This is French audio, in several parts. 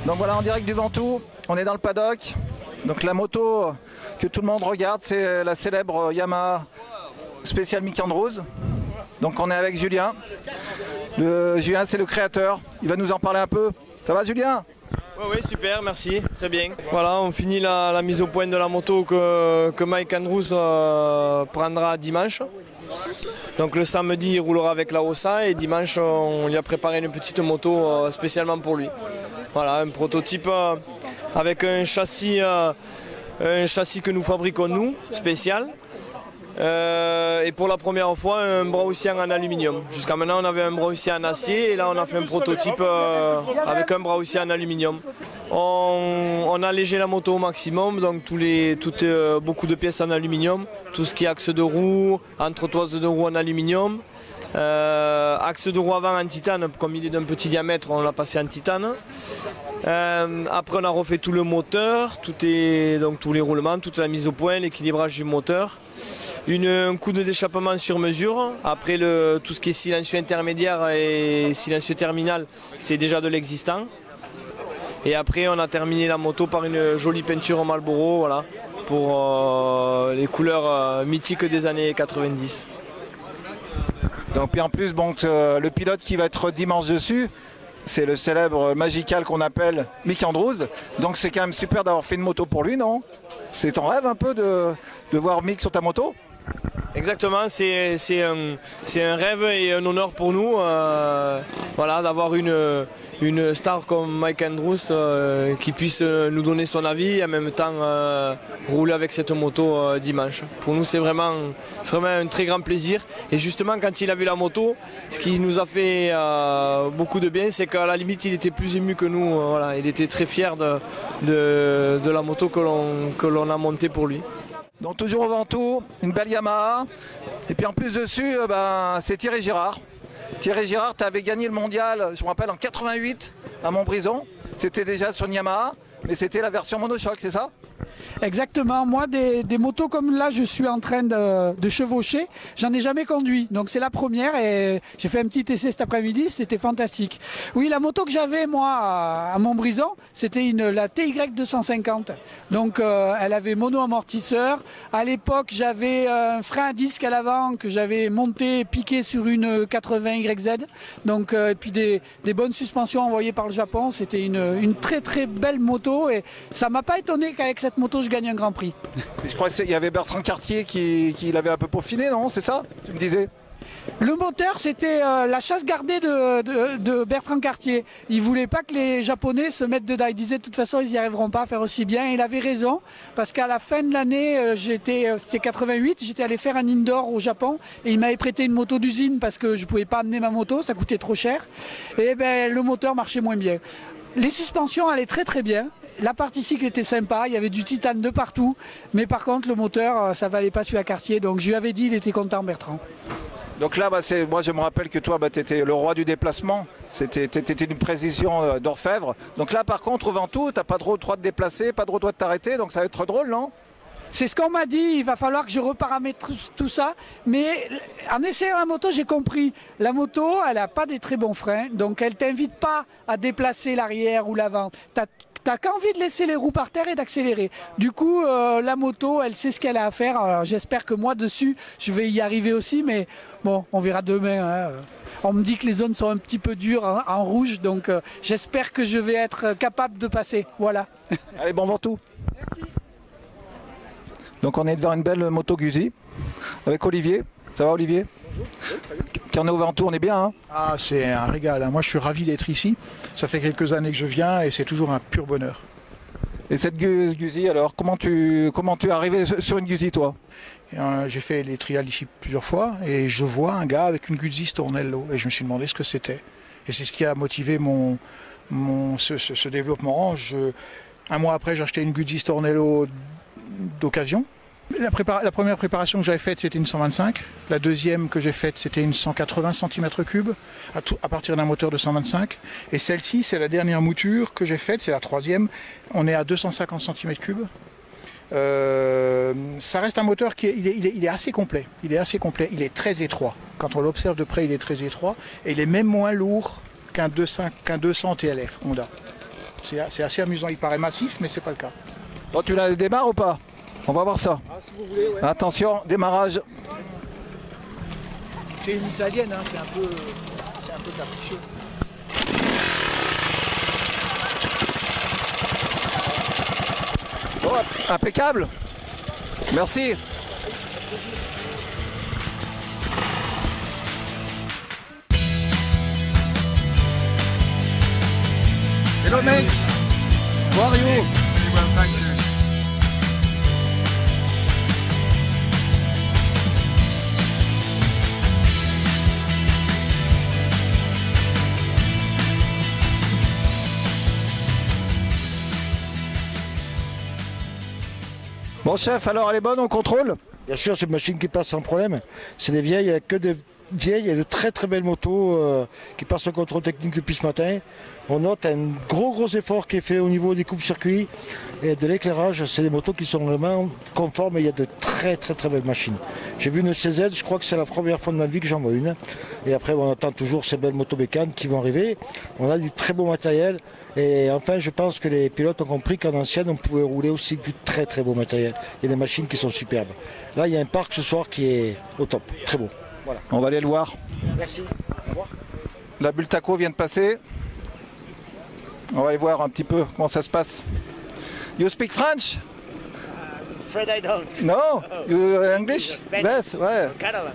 Donc voilà, en direct du Ventoux, on est dans le paddock. Donc la moto que tout le monde regarde, c'est la célèbre Yamaha spéciale Mick Andrews. Donc on est avec Julien. Julien, c'est le créateur. Il va nous en parler un peu. Ça va, Julien? Oui, super, merci, très bien. Voilà, on finit la mise au point de la moto que Mike Andrews prendra dimanche. Donc le samedi, il roulera avec la Ossa et dimanche, on lui a préparé une petite moto spécialement pour lui. Voilà, un prototype avec un châssis que nous fabriquons nous, spécial. Et pour la première fois, un bras aussi en aluminium. Jusqu'à maintenant, on avait un bras aussi en acier et là, on a fait un prototype avec un bras aussi en aluminium. On a allégé la moto au maximum, donc beaucoup de pièces en aluminium, tout ce qui est axe de roue, entretoise de roue en aluminium. Axe de roue avant en titane, comme il est d'un petit diamètre, on l'a passé en titane. Après on a refait tout le moteur, donc tous les roulements, toute la mise au point, l'équilibrage du moteur. Un coup d'échappement sur mesure. Après tout ce qui est silencieux intermédiaire et silencieux terminal, c'est déjà de l'existant. Et après on a terminé la moto par une jolie peinture Marlboro, voilà, pour les couleurs mythiques des années 90. Donc puis en plus, le pilote qui va être dimanche dessus, c'est le célèbre Magical qu'on appelle Mick Andrews. Donc c'est quand même super d'avoir fait une moto pour lui, non? C'est ton rêve un peu de voir Mick sur ta moto? Exactement, c'est un rêve et un honneur pour nous, voilà, d'avoir une star comme Mike Andrews qui puisse nous donner son avis et en même temps rouler avec cette moto dimanche. Pour nous, c'est vraiment un très grand plaisir. Et justement, quand il a vu la moto, ce qui nous a fait beaucoup de bien, c'est qu'à la limite, il était plus ému que nous. Voilà, il était très fier de la moto que l'on a montée pour lui. Donc toujours au Ventoux, une belle Yamaha. Et puis en plus dessus, c'est Thierry Girard. Thierry Girard, tu avais gagné le mondial, je me rappelle, en 88 à Montbrison. C'était déjà sur une Yamaha, mais c'était la version monochoc, c'est ça? Exactement, moi des motos comme là je suis en train de chevaucher, j'en ai jamais conduit, donc c'est la première et j'ai fait un petit essai cet après-midi, c'était fantastique. Oui, la moto que j'avais moi à Montbrison, c'était la TY 250, donc elle avait mono-amortisseur. À l'époque j'avais un frein à disque à l'avant que j'avais monté, piqué sur une 80 YZ, donc, et puis des bonnes suspensions envoyées par le Japon. C'était une très très belle moto et ça m'a pas étonné qu'avec cette moto je gagne un grand prix. Je crois qu'il y avait Bertrand Cartier qui l'avait un peu peaufiné, non? C'est ça? Tu me disais? Le moteur, c'était la chasse gardée de Bertrand Cartier. Il voulait pas que les Japonais se mettent dedans. Il disait de toute façon ils n'y arriveront pas à faire aussi bien. Et il avait raison, parce qu'à la fin de l'année, c'était 88, j'étais allé faire un indoor au Japon et il m'avait prêté une moto d'usine parce que je pouvais pas amener ma moto, ça coûtait trop cher. Et ben le moteur marchait moins bien. Les suspensions allaient très très bien. La partie cycle était sympa, il y avait du titane de partout. Mais par contre, le moteur, ça valait pas celui à Cartier. Donc je lui avais dit, il était content, Bertrand. Donc là, moi je me rappelle que toi, tu étais le roi du déplacement. C'était une précision d'orfèvre. Donc là, par contre, au Ventoux, tu n'as pas trop le droit de déplacer, pas trop le droit de t'arrêter. Donc ça va être drôle, non? C'est ce qu'on m'a dit, il va falloir que je reparamètre tout ça. Mais en essayant la moto, j'ai compris. La moto, elle n'a pas des très bons freins, donc elle ne t'invite pas à déplacer l'arrière ou l'avant. T'as qu'envie de laisser les roues par terre et d'accélérer. Du coup, la moto, elle sait ce qu'elle a à faire. J'espère que moi, dessus, je vais y arriver aussi, mais bon, on verra demain. Hein. On me dit que les zones sont un petit peu dures en rouge, donc j'espère que je vais être capable de passer. Voilà. Allez, bon Ventoux. Merci. Donc on est devant une belle moto Guzzi avec Olivier. Ça va, Olivier? Bonjour. Oui, très bien. Tiens, on est au Ventoux, on est bien, hein? Ah, c'est un régal, hein. Moi je suis ravi d'être ici. Ça fait quelques années que je viens et c'est toujours un pur bonheur. Et cette Guzzi, alors, comment tu es arrivé sur une Guzzi, toi? J'ai fait les trials ici plusieurs fois et je vois un gars avec une Guzzi Stornello et je me suis demandé ce que c'était. Et c'est ce qui a motivé ce développement. Un mois après, j'ai acheté une Guzzi Stornello d'occasion. La première préparation que j'avais faite, c'était une 125. La deuxième que j'ai faite, c'était une 180 cm3 à partir d'un moteur de 125. Et celle-ci, c'est la dernière mouture que j'ai faite, c'est la troisième. On est à 250 cm3. Ça reste un moteur il est assez complet. Il est assez complet. Il est très étroit. Quand on l'observe de près, il est très étroit. Et il est même moins lourd qu'un 200 TLR Honda. C'est assez amusant, il paraît massif, mais c'est pas le cas. Bon, tu la démarres ou pas? On va voir ça. Ah, si vous voulez, ouais. Attention, démarrage. C'est une italienne, hein, c'est un peu capricieux. Oh, impeccable. Merci. Hello mate. How are you? Bon chef, alors elle est bonne, on contrôle? Bien sûr, c'est une machine qui passe sans problème. C'est des vieilles, il n'y a que de vieilles et de très très belles motos qui passent au contrôle technique depuis ce matin. On note un gros effort qui est fait au niveau des coupes-circuits et de l'éclairage. C'est des motos qui sont vraiment conformes et il y a de très belles machines. J'ai vu une CZ, je crois que c'est la première fois de ma vie que j'en vois une. Et après on attend toujours ces belles motos bécanes qui vont arriver. On a du très beau matériel. Et enfin, je pense que les pilotes ont compris qu'en ancienne, on pouvait rouler aussi du très beau matériel. Il y a des machines qui sont superbes. Là, il y a un parc ce soir qui est au top, très beau. Voilà. On va aller le voir. Merci. Au revoir. La Bultaco vient de passer. On va aller voir un petit peu comment ça se passe. You speak French? Afraid I don't. No? You English? Spanish. Yes, ouais. Catalan.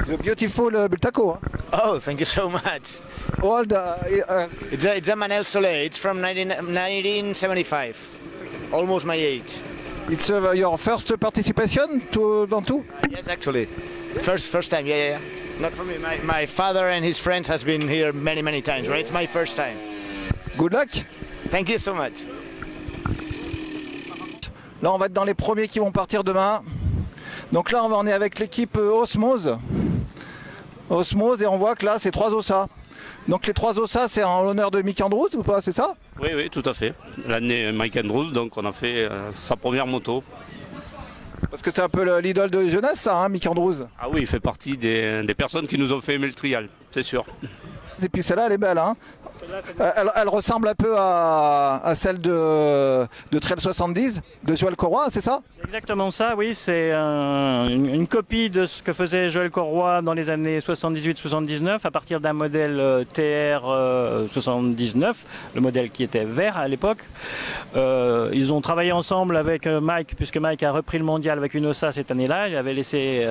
The beautiful Bultaco. Hein. Oh, thank you so much. Old, It's a Manel Soleil. It's from 1975. Almost my age. it's your first participation to Ventoux? Yes, actually. First time, yeah. Not for me. My father and his friends has been here many times, right? It's my first time. Good luck. Thank you so much. Là, on va être dans les premiers qui vont partir demain. Donc là, on est avec l'équipe Osmose. Osmose, et on voit que là, c'est 3 OSA. Donc les 3 OSA, c'est en l'honneur de Mick Andrews ou pas, c'est ça? Oui, tout à fait. L'année Mike Andrews, donc on a fait sa première moto. Parce que c'est un peu l'idole de jeunesse, ça, hein, Mick Andrews. Ah oui, il fait partie des personnes qui nous ont fait aimer le trial, c'est sûr. Et puis celle-là, elle est belle, hein. Elle ressemble un peu à celle de Trail 70 de Joël Corroy, c'est ça? C'est exactement ça, oui. C'est une copie de ce que faisait Joël Corroy dans les années 78-79 à partir d'un modèle TR 79, le modèle qui était vert à l'époque. Ils ont travaillé ensemble avec Mike, puisque Mike a repris le mondial avec une OSA cette année-là. Il avait laissé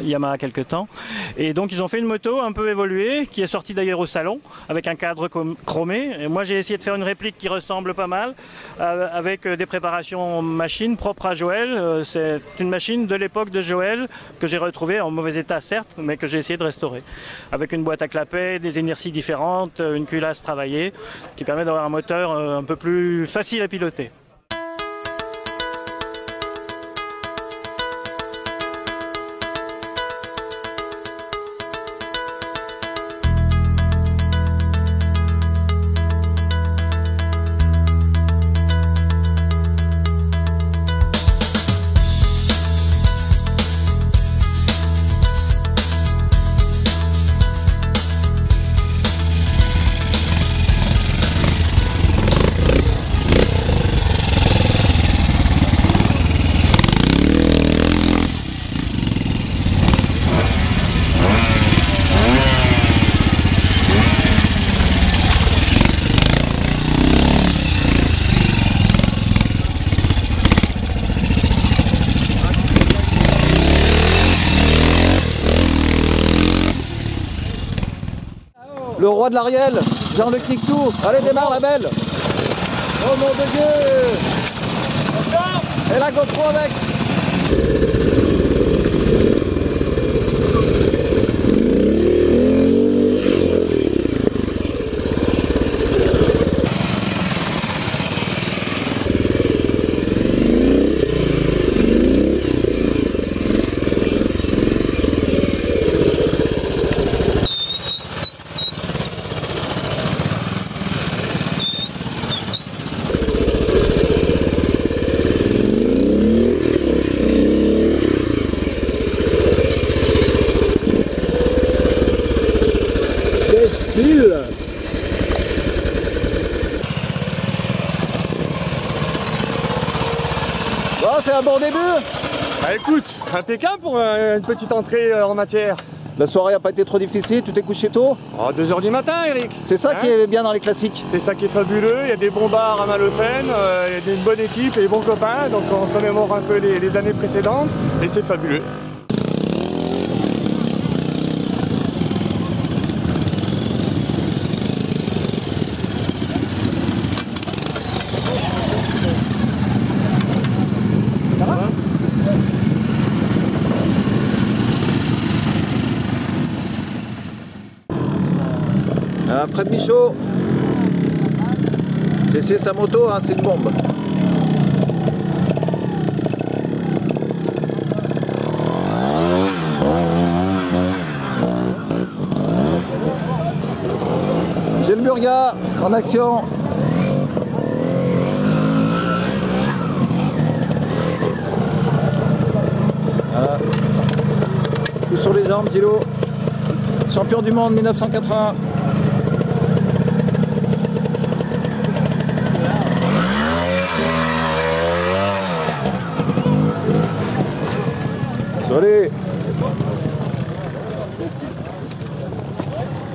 Yamaha quelque temps. Et donc ils ont fait une moto un peu évoluée, qui est sortie d'ailleurs au salon, avec un cadre chromé. Et moi j'ai essayé de faire une réplique qui ressemble pas mal, avec des préparations machines propres à Joël. C'est une machine de l'époque de Joël que j'ai retrouvée en mauvais état certes, mais que j'ai essayé de restaurer. Avec une boîte à clapet, des inerties différentes, une culasse travaillée, qui permet d'avoir un moteur un peu plus facile à piloter. Le roi de l'Ariel, Jean-Luc Nictou. Allez, démarre la belle. Oh mon Dieu. Et la GoPro avec. c'est un bon début? Bah écoute, impeccable pour une petite entrée en matière. La soirée n'a pas été trop difficile, tu t'es couché tôt? Oh, 2 h du matin, Eric. C'est ça qui est bien dans les classiques. C'est ça qui est fabuleux, il y a des bons bars à Malocène, il y a une bonne équipe et des bons copains, donc on se remémore un peu les années précédentes et c'est fabuleux. Fred Michaud, j'ai essayé sa moto, hein, c'est une bombe. J'ai le Burga en action. Voilà. Tout sur les jambes, Gilo. Champion du monde 1980. Allez.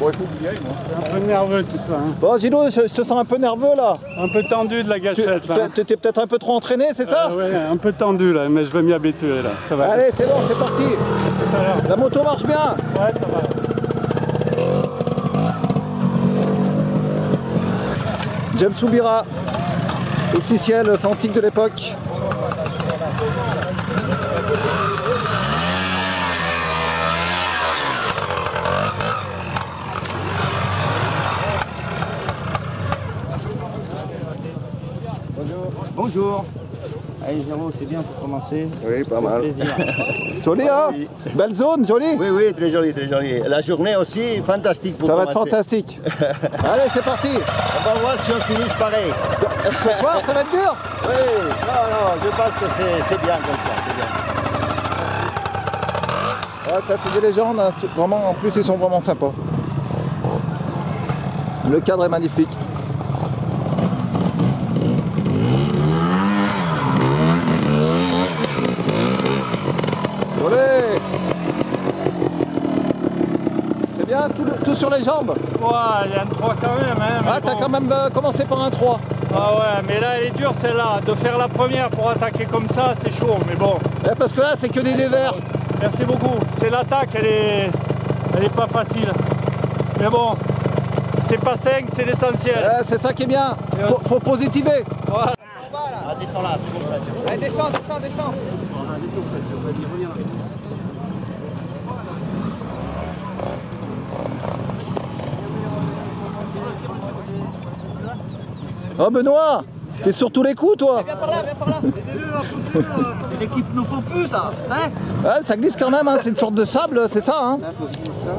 Bon, il faut que j'y aille, moi. C'est un peu nerveux tout ça. Hein. Bon, Gino, je te sens un peu nerveux là. Un peu tendu de la gâchette là. Tu étais peut-être un peu trop entraîné, c'est ça? Ouais, un peu tendu là, mais je vais m'y habituer là. Ça va. Allez, c'est bon, c'est parti. Tout à l'heure. La moto marche bien. Ouais, ça va. James Soubira, officiel fantique de l'époque. Bonjour. Allez Géraud, c'est bien pour commencer. Oui, pas mal. Plaisir. Joli, hein? Oui. Belle zone, jolie. Oui, oui, très joli, très joli. La journée aussi, fantastique pour Ça va commencer. être fantastique. Allez, c'est parti. On va voir si on finit pareil. Ce soir, ça va être dur? Oui, non, je pense que c'est bien comme ça, c'est bien. Ouais, ça, c'est des légendes. Hein. Vraiment, en plus, ils sont vraiment sympas. Le cadre est magnifique. Olé! C'est bien, tout sur les jambes? Ouais, il y a un 3 quand même. Hein, ah, t'as quand même commencé par un 3. Ah ouais, mais là elle est dure celle-là. De faire la première pour attaquer comme ça, c'est chaud, mais bon. Ouais, parce que là, c'est que des dévers. Merci beaucoup. C'est l'attaque, elle est pas facile. Mais bon, c'est pas 5, c'est l'essentiel. Ouais, c'est ça qui est bien. Faut positiver. Voilà. Ah, descends là, c'est bon ça. Allez, descends. Oh Benoît, t'es sur tous les coups toi. Viens par là. C'est l'équipe nous faut plus ça, hein? Ouais, ça glisse quand même, hein. C'est une sorte de sable, c'est ça, hein? Faut viser ça.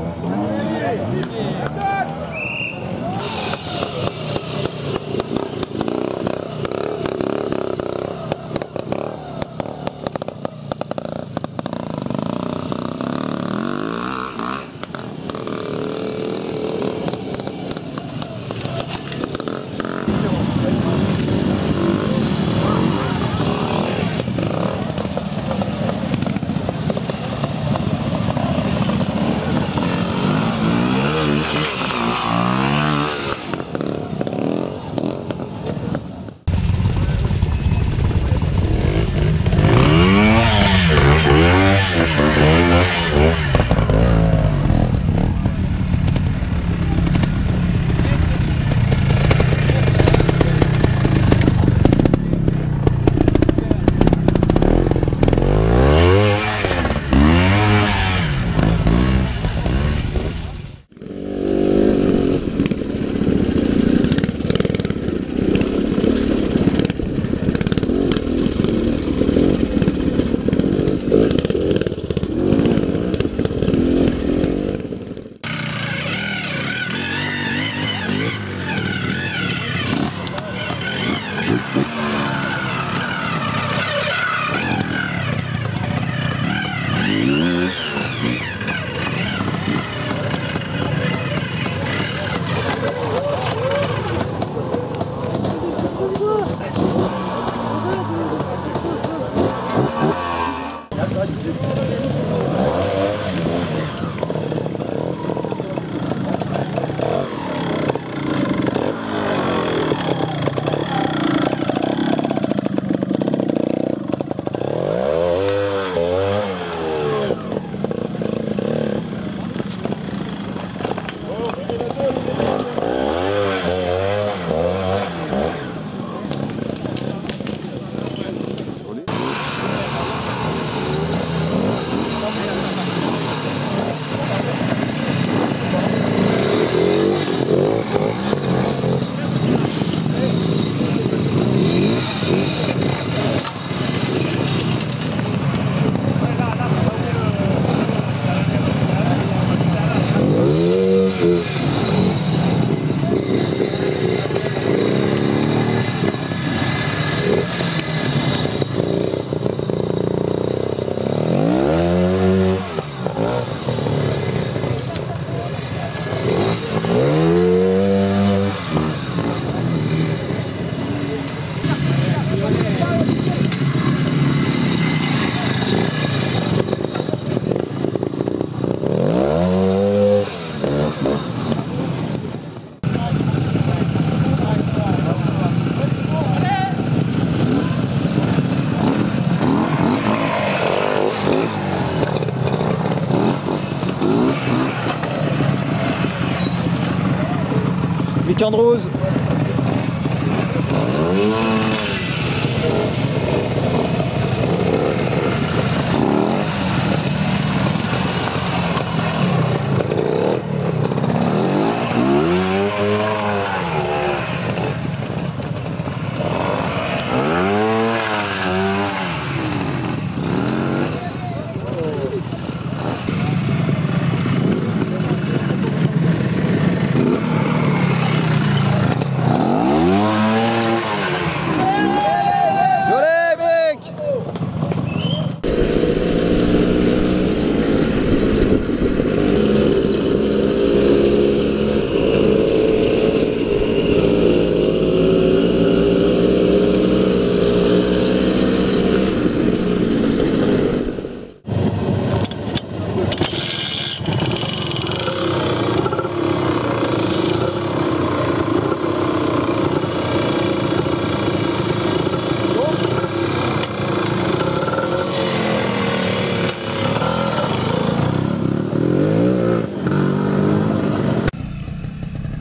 Mick Andrews.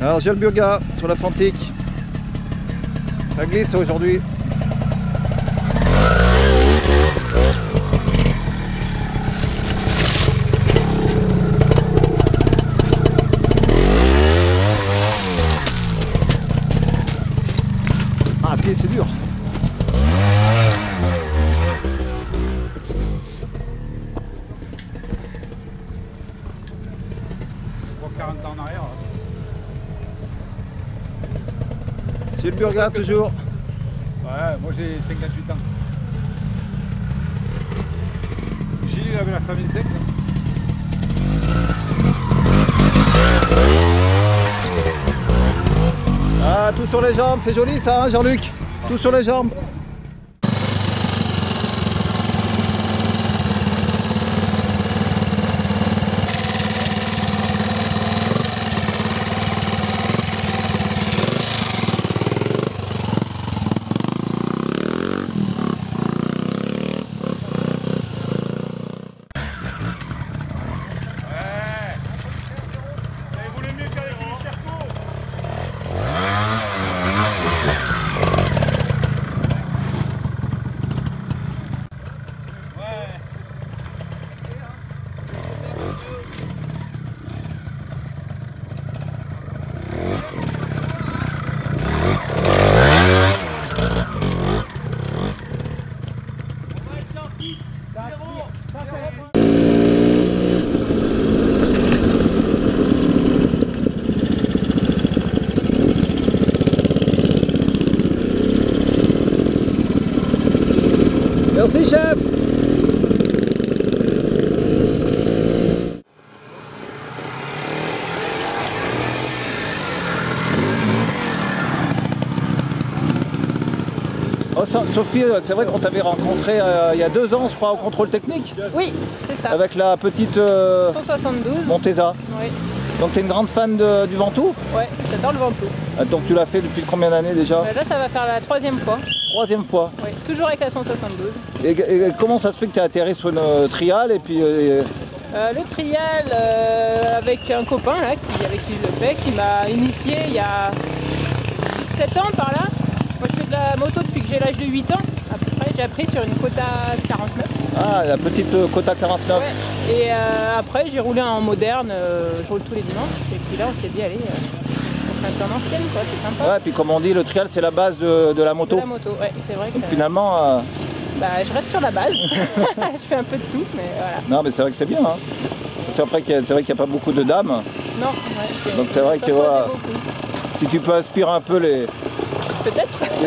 Alors Gilles Burga sur la Fantique, ça glisse aujourd'hui. Ah, à pied c'est dur. Pour 40 ans en arrière. Gilles Burga toujours. Ouais, moi j'ai 58 ans. Gilles il avait la 125. Ah, tout sur les jambes, c'est joli ça, hein, Jean-Luc? Tout sur les jambes. Merci chef. Oh, Sophie, c'est vrai qu'on t'avait rencontré il y a 2 ans, je crois, au contrôle technique. Oui, c'est ça. Avec la petite 172. Montesa. Oui. Donc tu es une grande fan du Ventoux? Ouais, j'adore le Ventoux. Donc tu l'as fait depuis combien d'années déjà? Là, ça va faire la 3e fois. 3e fois. Oui, toujours avec la 172. Et comment ça se fait que tu as atterri sur une trial et puis Le trial avec un copain là, avec qui je le fais, qui m'a initié il y a 6-7 ans par là. Moi je fais de la moto depuis que j'ai l'âge de 8 ans. Après j'ai appris sur une Kota 49. Ah, la petite Kota 49. Ouais. Et après j'ai roulé en moderne, je roule tous les dimanches. Et puis là on s'est dit allez, on fait un peu en ancienne quoi, c'est sympa. Ouais, puis comme on dit, le trial c'est la base de la moto. De la moto, ouais, c'est vrai que... Donc, finalement... Bah, je reste sur la base, je fais un peu de tout, mais voilà. Non, mais c'est vrai que c'est bien. Hein. C'est vrai qu'il n'y a pas beaucoup de dames. Non, ouais. Donc c'est vrai que voilà, si tu peux inspirer un peu les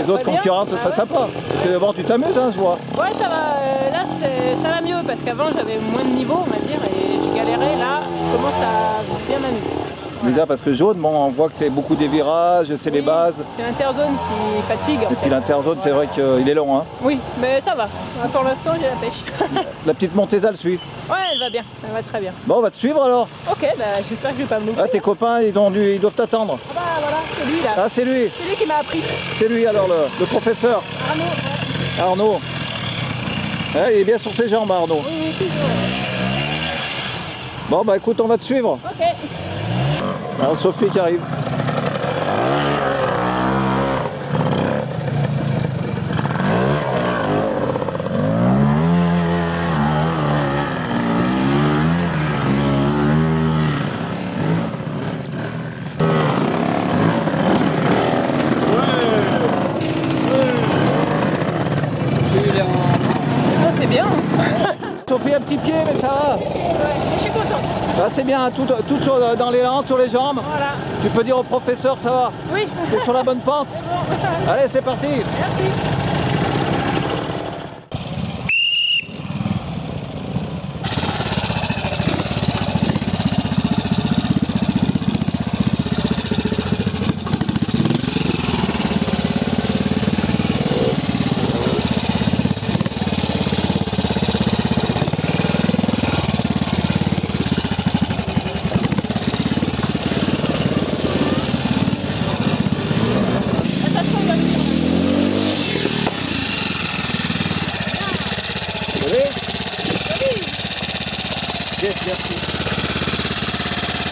autres concurrentes, ce serait sympa. Parce que d'abord tu t'amuses, hein, je vois. Ouais, ça va. Là, ça va mieux parce qu'avant j'avais moins de niveau, on va dire, et je galérais. Là, je commence à bien m'amuser. Bizarre parce que jaune, bon, on voit que c'est beaucoup des virages, c'est les bases. C'est l'interzone qui fatigue. Et puis l'interzone, c'est vrai qu'il est long. Hein. Oui, mais ça va. Pour l'instant, j'ai la pêche. La petite Montesa le suit. Ouais, elle va bien, elle va très bien. Bon, on va te suivre alors. Ok, bah, j'espère que je vais pas me louper. Ah, tes copains, ils doivent t'attendre. Ah bah voilà, c'est lui là. Ah, c'est lui. C'est lui qui m'a appris. C'est lui alors, le professeur. Arnaud. Ouais. Arnaud. Ouais, il est bien sur ses jambes, Arnaud. Oui, toujours. Bon, bah écoute, on va te suivre. Ok. Alors, Sophie qui arrive. C'est bien. Sophie, un petit pied, mais ça va. Ouais, je suis contente. Là, c'est bien, tout dans l'élan, sur les jambes. Voilà. Tu peux dire au professeur que ça va. Oui. Tu es sur la bonne pente. Bon. Allez, c'est parti. Merci.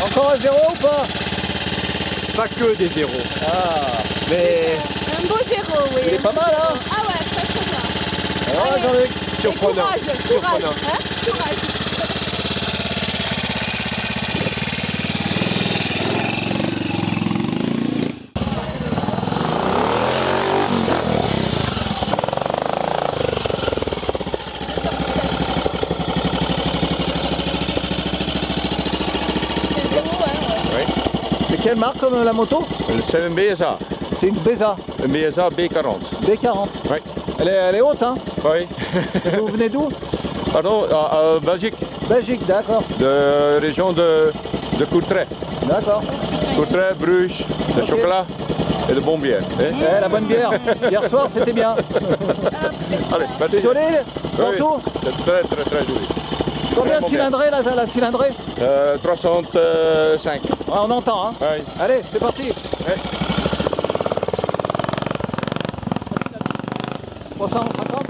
Encore un zéro ou pas? Pas que des zéros. Ah, mais... Un beau zéro, oui. Il est pas mal, hein? Ah ouais, très très bien. Alors, Jean-Luc, surprenant. Courage, Surprenant. hein? Courage. c'est quelle marque comme la moto? C'est une BSA. C'est une BSA. Une BSA B40. B40. Oui. Elle est haute, hein? Oui. Vous venez d'où? Pardon, Belgique. Belgique, d'accord. De région de Courtrai. D'accord. Courtrai, Bruges, le chocolat et de bonne bière. Eh, la bonne bière. Hier soir, c'était bien. Allez, merci. C'est joli, oui, tout? c'est très très très joli. Combien de cylindrées, la cylindrée? 305. Ah, on entend, hein? Oui. Allez, c'est parti. Oui. 350.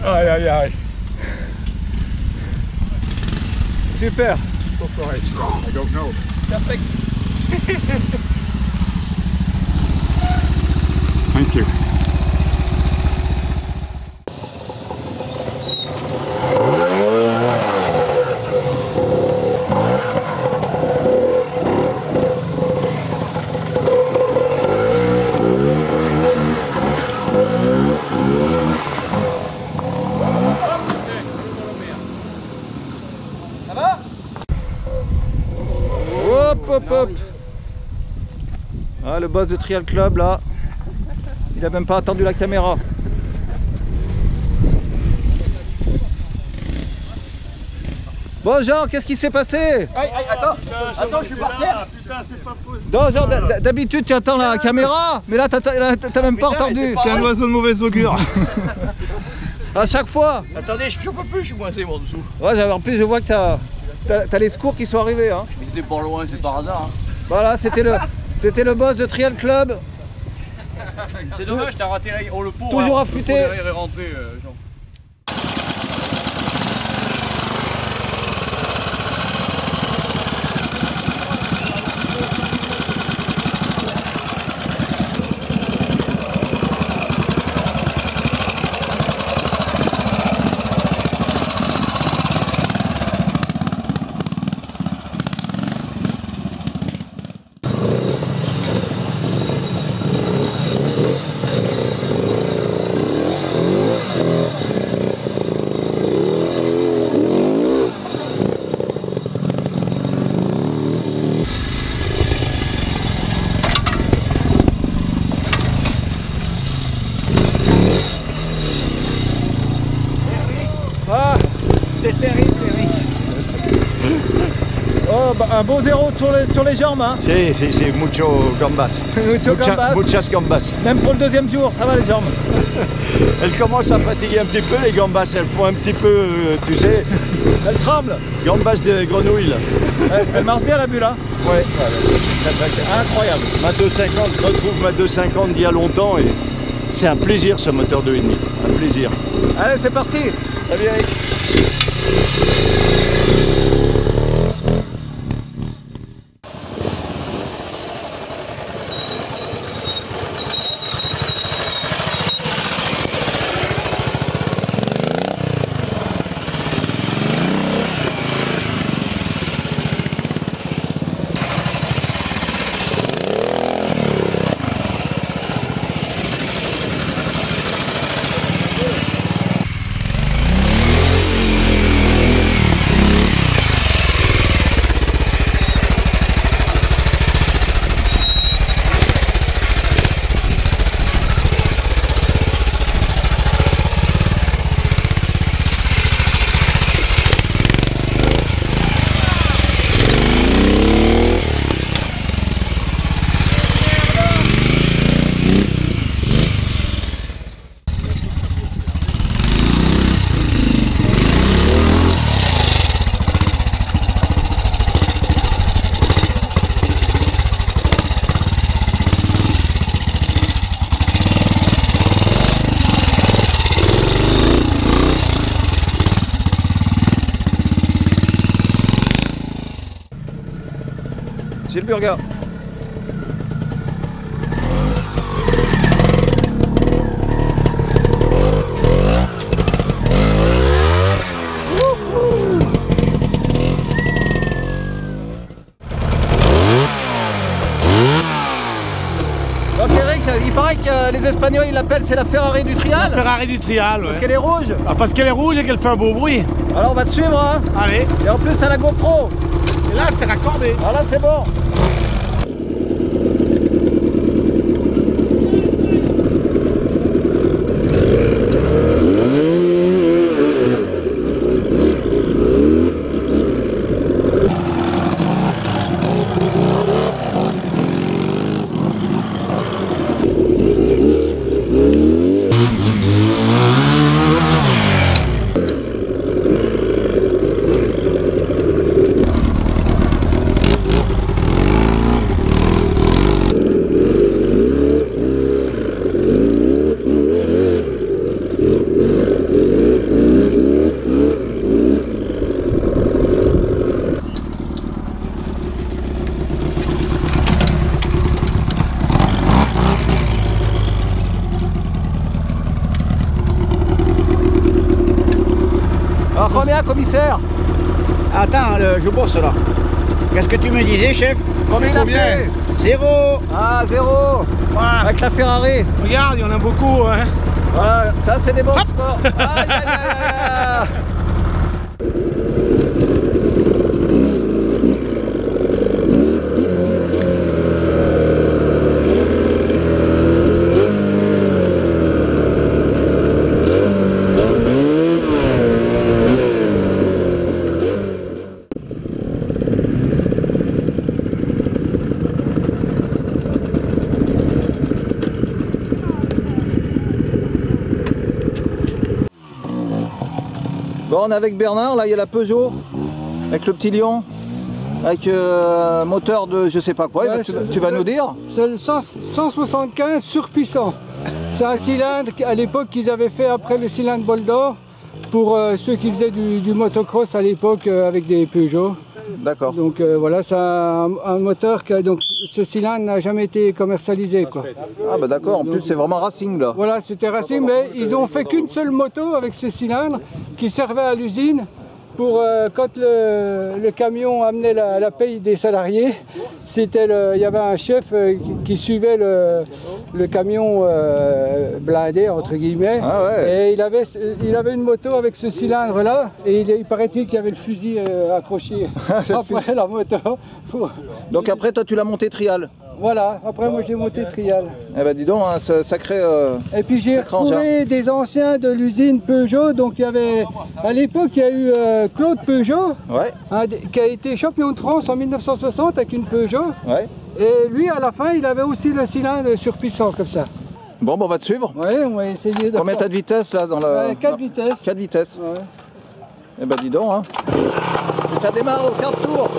Aïe aïe aïe. Super. I don't know. Perfect. Thank you. Hop, hop, hop. Ah, le boss de Trial Club là, il a même pas attendu la caméra. Bon Jean, qu'est-ce qui s'est passé? Attends, je suis par terre. Non Jean, d'habitude tu attends la caméra, mais là t'as même pas entendu. T'es un oiseau de mauvaise augure. À chaque fois. Attendez, je peux plus, je suis coincé moi dessous. Ouais, en plus je vois que t'as les secours qui sont arrivés. Hein. Mais c'était pas loin, c'est par hasard. Hein. Voilà, c'était le boss de Trial Club. C'est dommage, t'as raté là. Oh le pauvre. Toujours affûté. Il est rentré, Jean. Ah, c'est terrible, Eric. Oh, bah, un beau zéro sur les jambes. Hein. C'est mucho gambas. Muchas gambas. Même pour le deuxième jour, ça va les jambes. Elles commencent à fatiguer un petit peu, les gambas. Elles font un petit peu, tu sais. Elles tremblent. Gambas de grenouille. Elle marche bien la bulle. Hein. Ouais, c'est très incroyable. Ma 250, je retrouve ma 250 d'il y a longtemps et c'est un plaisir ce moteur 2,5. Un plaisir. Allez, c'est parti. Salut Eric. Gilles Burga. Donc Eric, il paraît que les Espagnols ils l'appellent, c'est la Ferrari du trial. La Ferrari du trial, ouais. Parce qu'elle est rouge. Ah, parce qu'elle est rouge et qu'elle fait un beau bruit. Alors on va te suivre, hein. Allez. Et en plus t'as la GoPro. Et là c'est raccordé. Ah là c'est bon. combien, commissaire? Attends, je bosse là. Qu'est-ce que tu me disais, chef? Combien il a fait? 0. Ah, 0. Voilà. Avec la Ferrari. Regarde, il y en a beaucoup. Hein. Voilà, ça c'est des bons scores. Aïe, aïe, aïe, aïe. Bon, on est avec Bernard, là il y a la Peugeot, avec le petit lion, avec moteur de je sais pas quoi, ouais, tu vas nous dire. C'est le 175 surpuissant. C'est un cylindre à l'époque qu'ils avaient fait après le cylindre bol d'or pour ceux qui faisaient du motocross à l'époque avec des Peugeot. D'accord. Donc voilà, c'est un moteur que donc ce cylindre n'a jamais été commercialisé, quoi. Ah bah d'accord, en plus c'est vraiment racing là. Voilà, c'était racing, mais ils ont fait qu'une seule moto avec ce cylindre qui servait à l'usine pour quand le camion amenait la paye des salariés. Il y avait un chef qui suivait le camion blindé entre guillemets. Ah ouais. Et il avait une moto avec ce cylindre là et il paraît-il qu'il y avait le fusil accroché après la moto. Donc après toi tu l'as monté trial. Voilà, après moi j'ai monté trial. Eh ben dis donc, hein, sacré. Et puis j'ai retrouvé des anciens de l'usine Peugeot. Donc il y avait, à l'époque il y a eu Claude Peugeot, ouais. Qui a été champion de France en 1960 avec une Peugeot. Ouais. Et lui à la fin il avait aussi le cylindre surpuissant comme ça. Bon, on va te suivre. Oui, on va essayer de. Combien t'as de vitesse là dans la... 4 vitesses. 4 vitesses. Ouais. Eh ben dis donc, hein. Et ça démarre au quart de tour.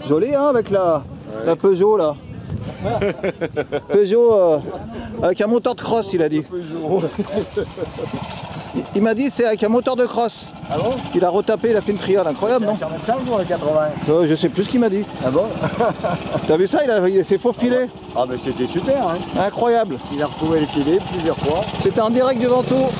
Joli hein, avec la Peugeot là. Peugeot avec un moteur de cross il a dit. Il m'a dit c'est avec un moteur de cross. Ah bon? Il a retapé, il a fait une trial, incroyable non? C'est en 25 ou en 80? Je sais plus ce qu'il m'a dit. Ah bon? T'as vu ça? Il s'est faufilé. Ah mais c'était super hein. Incroyable. Il a retrouvé l'équilibre plusieurs fois. C'était en direct du Ventoux.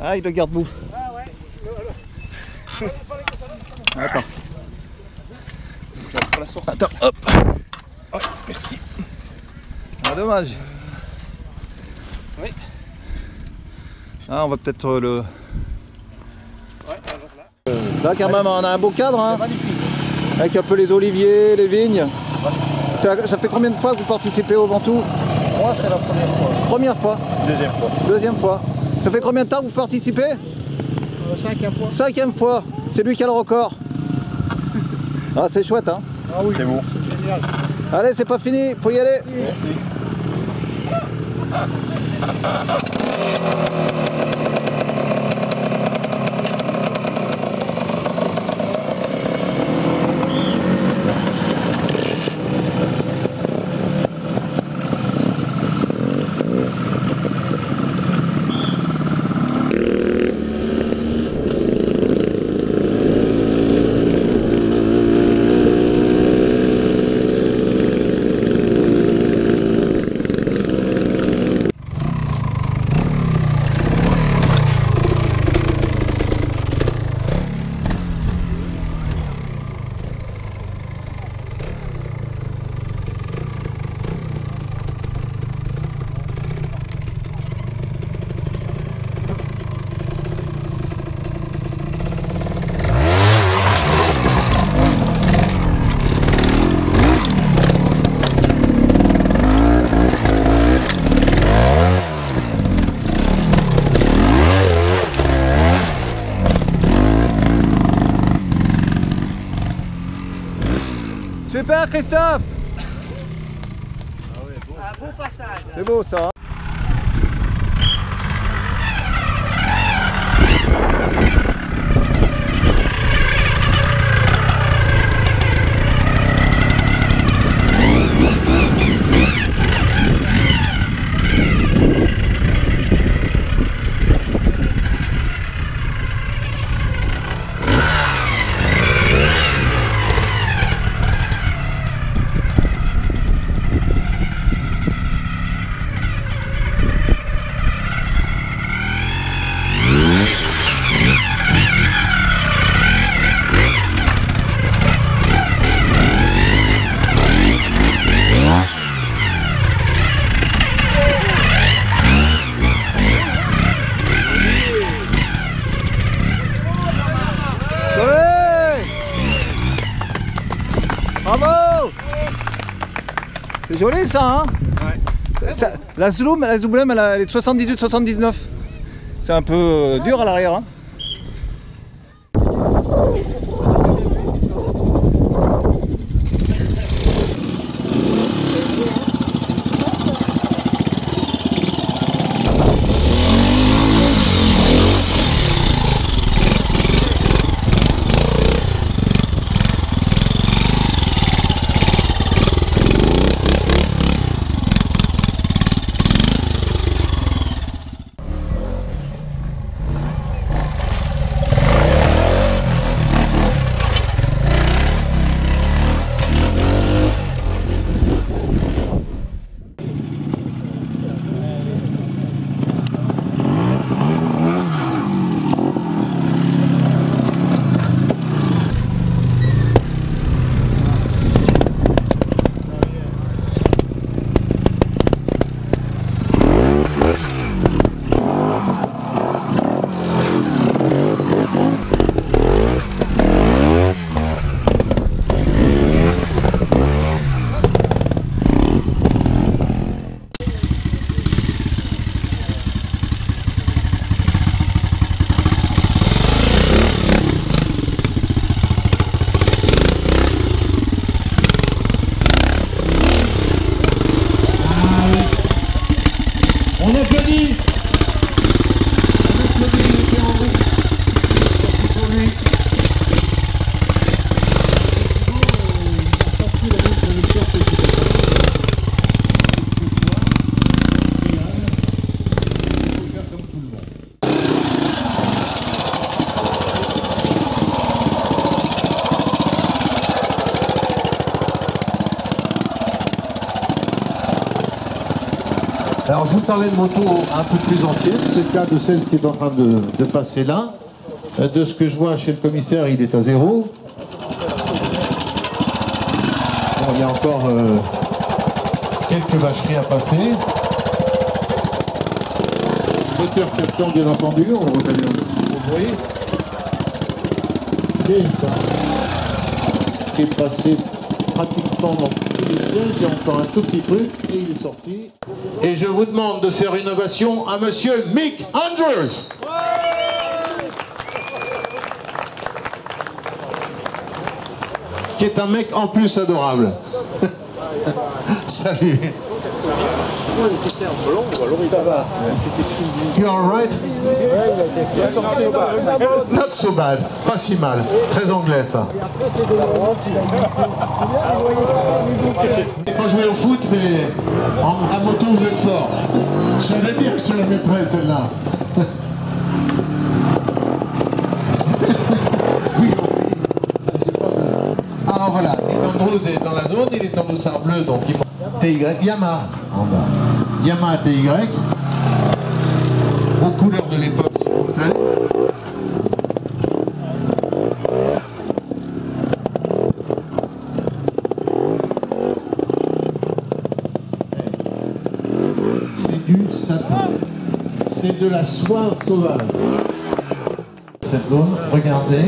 Ah, il le garde bout. Ah ouais. Attends. Attends, hop. Ouais, merci. Ah, dommage. Oui. Ah, on va peut-être le... Là, quand même, on a un beau cadre. Hein. Magnifique. Avec un peu les oliviers, les vignes. Ça fait combien de fois que vous participez au Ventoux? Moi, c'est la première fois. Première fois. Deuxième fois. Deuxième fois. Ça fait combien de temps que vous participez? 5e fois. 5e fois. C'est lui qui a le record. Ah, c'est chouette, hein? Ah oui. C'est bon. C'est génial. Allez, c'est pas fini, faut y aller. Merci. Super Christophe. Un beau passage. C'est beau ça. Bravo! C'est joli ça, hein? Ouais. La Zoulum, elle est de 78-79. C'est un peu dur à l'arrière, hein? On applaudit. On applaudit, il était en route. Merci pour lui. Alors je vous parlais de moto un peu plus ancienne, c'est le cas de celle qui est en train de passer là. De ce que je vois chez le commissaire, il est à 0. Bon, il y a encore quelques vacheries à passer. Moteur captant bien entendu, on le reconnaît au bruit. Et ça, qui est passé pratiquement dans tous les pièges, il y a encore un tout petit truc et il est sorti. Et je vous demande de faire une ovation à monsieur Mick Andrews. Qui est un mec en plus adorable. Salut. You are right? Not so bad. Pas si mal. Très anglais ça. J'ai pas joué au foot, mais à moto vous êtes fort. Je savais bien que je te la mettrais celle-là. Oui, alors voilà, Andrews est dans la zone, il est en dossard bleu, donc il TY, Yamaha en bas. Yamaha TY, aux couleurs de l'époque s'il vous plaît. C'est du satin, c'est de la soie sauvage. Cette zone, regardez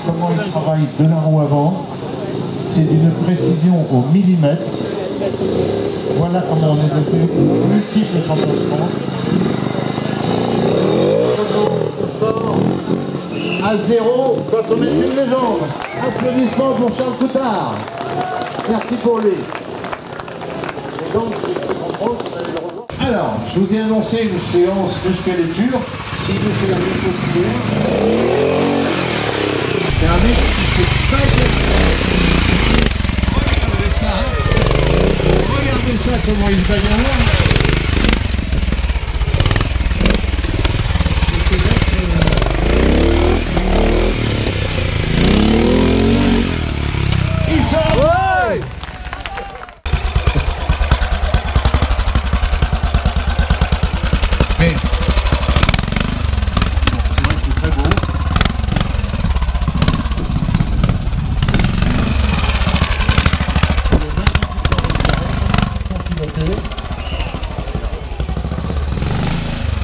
comment il travaille de la roue avant, c'est d'une précision au millimètre. Voilà comment on est devenu multiple champion de France. À 0 quand on est une légende. Applaudissements pour Charles Coutard. Merci pour lui. Et donc, alors, je vous ai annoncé une séance musculature. Si je fais la même chose qu'hier, c'est un mec qui se fait. Regardez ça, hein. Regardez ça, comment il se bagarre. Il sort. Ouais. Mais c'est vrai que c'est très beau.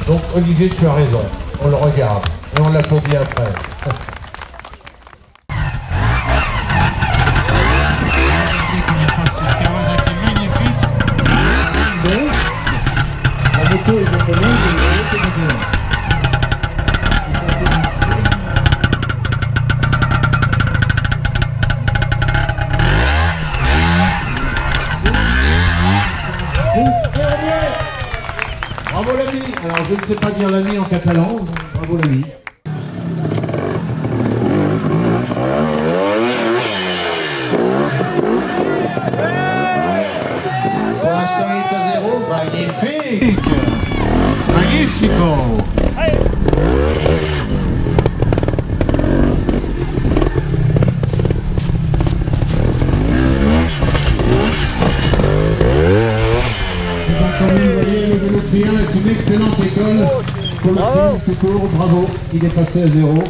Donc Olivier, tu as raison, on le regarde et on l'applaudit après. La moto est japonaise et la moto est bravo l'ami. Alors je ne sais pas dire l'ami en catalan, bravo l'ami. Pour l'instant il est à 0, magnifique. Magnifico. Comme vous voyez, le vélo trial est une excellente école pour le trial tout court. Bravo, il est passé à 0.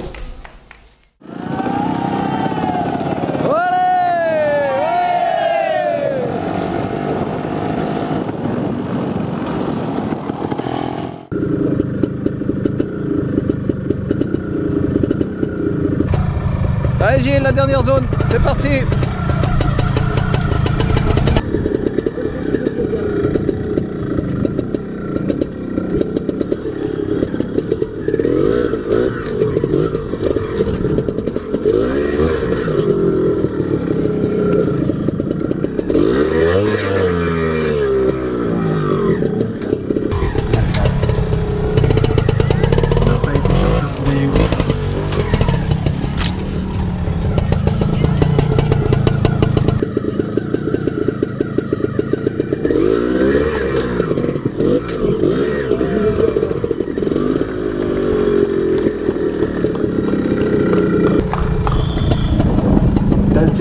Allez Gilles, la dernière zone, c'est parti.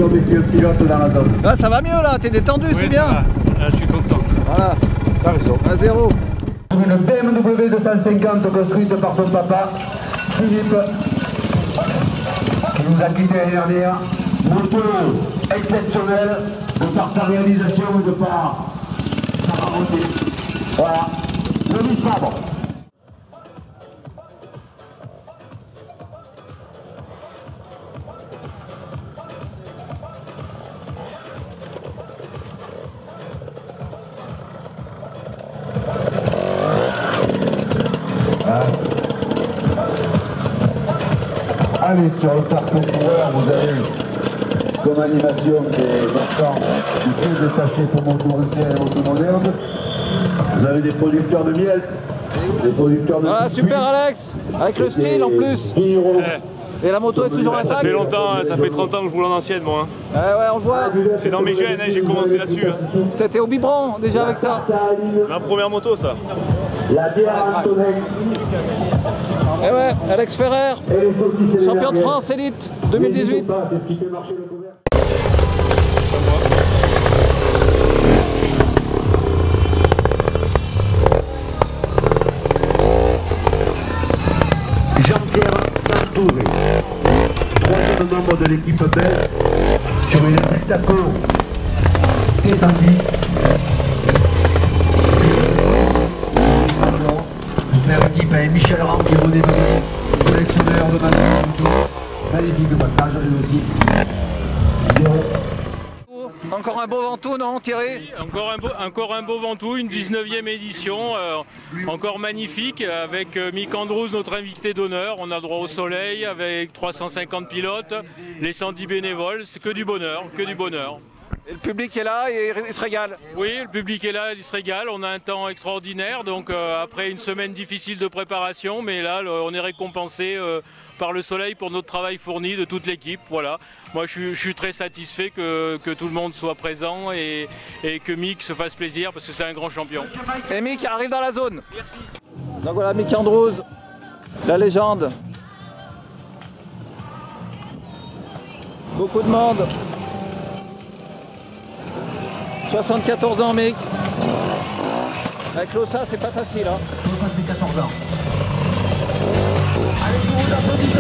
Attention messieurs, pilote dans la zone. Là ça va mieux là, t'es détendu, oui, c'est bien. Là, je suis content. Voilà, t'as raison. À 0. Une BMW 250 construite par son papa, Philippe, qui nous a quitté l'année dernière. Moto exceptionnelle de par sa réalisation et de par sa rareté. Voilà, Denis Fabre. Allez, sur le parcours coureur, vous avez comme animation des marchands du peu détachés pour moto ancien et moto moderne. Vous avez des producteurs de miel, des producteurs de voilà, super Alex, avec le style en plus. Et la moto est toujours intact. Ça fait longtemps, ça fait 30 ans que je roule en ancienne moi. Ouais, on le voit. C'est dans mes gènes, j'ai commencé là-dessus. T'étais au biberon déjà avec ça. C'est ma première moto ça. La bière Antonin. Eh ouais, Alex Ferrer, champion de France élite 2018. C'est ce qui fait marcher le commerce. Jean-Pierre Santouré, troisième membre de l'équipe belge, sur une Bultaco T110. Super équipe avec Michel Ramp et René Denis, collectionneur de magnifique passage, lui aussi. Encore un beau Ventoux, non Thierry? Encore un beau Ventoux, une 19e édition, encore magnifique, avec Mick Andrews, notre invité d'honneur. On a droit au soleil avec 350 pilotes, les 110 bénévoles, c'est que du bonheur, que du bonheur. Et le public est là et il se régale? Oui, le public est là, il se régale. On a un temps extraordinaire, donc après une semaine difficile de préparation, mais là on est récompensé par le soleil pour notre travail fourni de toute l'équipe. Voilà. Moi je suis très satisfait que tout le monde soit présent et que Mick se fasse plaisir parce que c'est un grand champion. Et Mick arrive dans la zone. Merci. Donc voilà Mick Andrews, la légende. Beaucoup de monde. 74 ans Mick. Avec l'OSA c'est pas facile hein. L'OSA c'est 14 ans. Allez, tout le monde applaudit,